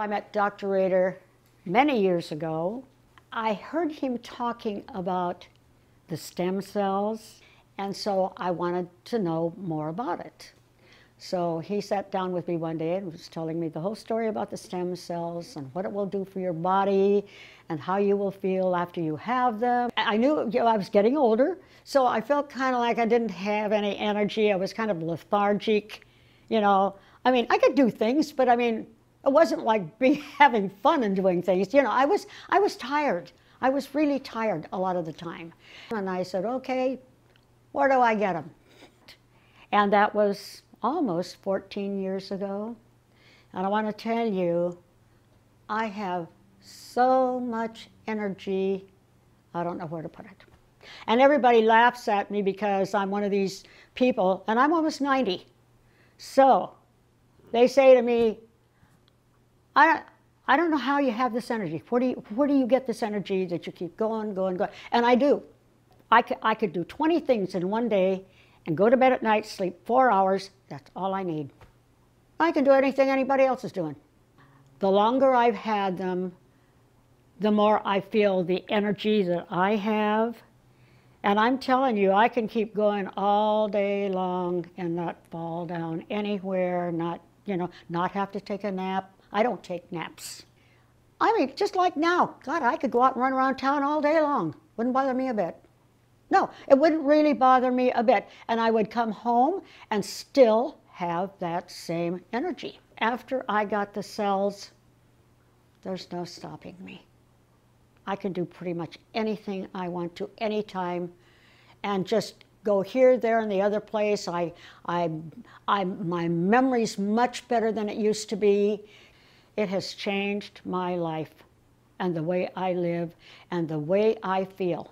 I met Dr. Rader many years ago. I heard him talking about the stem cells, and so I wanted to know more about it. So he sat down with me one day and was telling me the whole story about the stem cells and what it will do for your body and how you will feel after you have them. I knew, I was getting older, so I felt kind of like I didn't have any energy. I was kind of lethargic, I mean, I could do things, but I mean, it wasn't like having fun and doing things. I was tired. I was really tired a lot of the time. And I said, okay, where do I get them? And that was almost 14 years ago. And I want to tell you, I have so much energy, I don't know where to put it. And everybody laughs at me because I'm one of these people, and I'm almost 90. So they say to me, I don't know how you have this energy. Where do you get this energy that you keep going? And I do. I could do 20 things in one day and go to bed at night, sleep 4 hours. That's all I need. I can do anything anybody else is doing. The longer I've had them, the more I feel the energy that I have. And I'm telling you, I can keep going all day long and not fall down anywhere, not have to take a nap. I don't take naps. I mean, just like now, God, I could go out and run around town all day long. Wouldn't bother me a bit. No, it wouldn't really bother me a bit. And I would come home and still have that same energy. After I got the cells, there's no stopping me. I can do pretty much anything I want to, anytime, and just go here, there, and the other place. My memory's much better than it used to be. It has changed my life and the way I live and the way I feel.